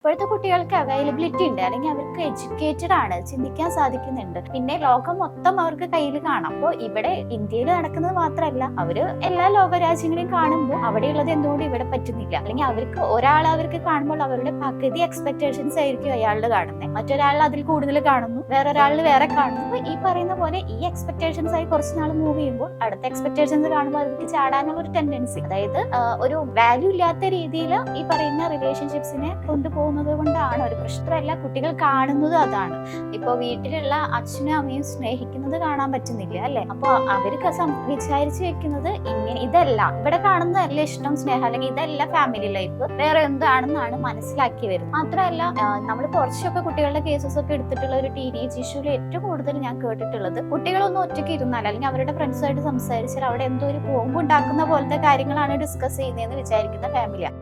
ഇപ്പോഴത്തെ കുട്ടികൾക്ക് അവൈലബിലിറ്റി ഉണ്ട്, അല്ലെങ്കിൽ അവർക്ക് എഡ്യൂക്കേറ്റഡ് ആണ്, ചിന്തിക്കാൻ സാധിക്കുന്നുണ്ട്. പിന്നെ ലോകം മൊത്തം അവർക്ക് കയ്യിൽ കാണാം. അപ്പോൾ ഇവിടെ ഇന്ത്യയിൽ നടക്കുന്നത് മാത്രമല്ല, അവര് എല്ലാ ലോകരാജ്യങ്ങളെയും കാണുമ്പോൾ അവിടെയുള്ളത് എന്തുകൊണ്ട് ഇവിടെ പറ്റുന്നില്ല, അല്ലെങ്കിൽ അവർക്ക് കാണുമ്പോൾ അവരുടെ പകുതി എക്സ്പെക്ടേഷൻസ് ആയിരിക്കും അയാളുടെ കാണുന്നത്, മറ്റൊരാൾ അതിൽ കൂടുതൽ കാണുന്നു, വേറൊരാളിൽ വേറെ കാണുന്നു. അപ്പൊ ഈ പറയുന്ന പോലെ ഈ എക്സ്പെക്ടേഷൻസ് ആയി കുറച്ച് നാൾ മൂവ് ചെയ്യുമ്പോൾ അടുത്ത എക്സ്പെക്ടേഷൻസ് കാണുമ്പോൾ അവർക്ക് ചാടാനുള്ള ഒരു ടെൻഡൻസി, അതായത് ഒരു വാല്യൂ ഇല്ലാത്ത രീതിയിൽ ഈ പറയുന്ന റിലേഷൻഷിപ്സിനെ കൊണ്ടുപോകുന്നത് കൊണ്ടാണ് ഒരു പ്രശ്നമല്ല. കുട്ടികൾ കാണുന്നത് അതാണ്. ഇപ്പൊ വീട്ടിലുള്ള അച്ഛനും അമ്മയും സ്നേഹിക്കുന്നത് കാണാൻ പറ്റുന്നില്ല അല്ലെ, അപ്പൊ അവർക്ക് വിചാരിച്ചു വെക്കുന്നത് ഇങ്ങനെ ഇതല്ല ഇവിടെ കാണുന്നതല്ല ഇഷ്ടം, സ്നേഹം, അല്ലെങ്കിൽ ഇതല്ല ഫാമിലി ലൈഫ്, വേറെ എന്താണെന്നാണ് മനസ്സിലാക്കി വരുന്നത്. മാത്രമല്ല, നമ്മൾ കുറച്ചൊക്കെ കുട്ടികളുടെ കേസസ് ഒക്കെ എടുത്തിട്ടുള്ള ഒരു ടീനേജ് ഇഷ്യൂല് ഏറ്റവും കൂടുതൽ ഞാൻ കേട്ടിട്ടുള്ളത്, കുട്ടികളൊന്നും ഒറ്റയ്ക്ക് ഇരുന്നാൽ അല്ലെങ്കിൽ അവരുടെ ഫ്രണ്ട്സുമായിട്ട് സംസാരിച്ചാൽ അവിടെ എന്തോ ഒരു ബോംബ് ഉണ്ടാക്കുന്ന പോലത്തെ കാര്യങ്ങളാണ് ഡിസ്കസ് ചെയ്യുന്നതെന്ന് വിചാരിക്കുന്ന ഫാമിലിയാണ്.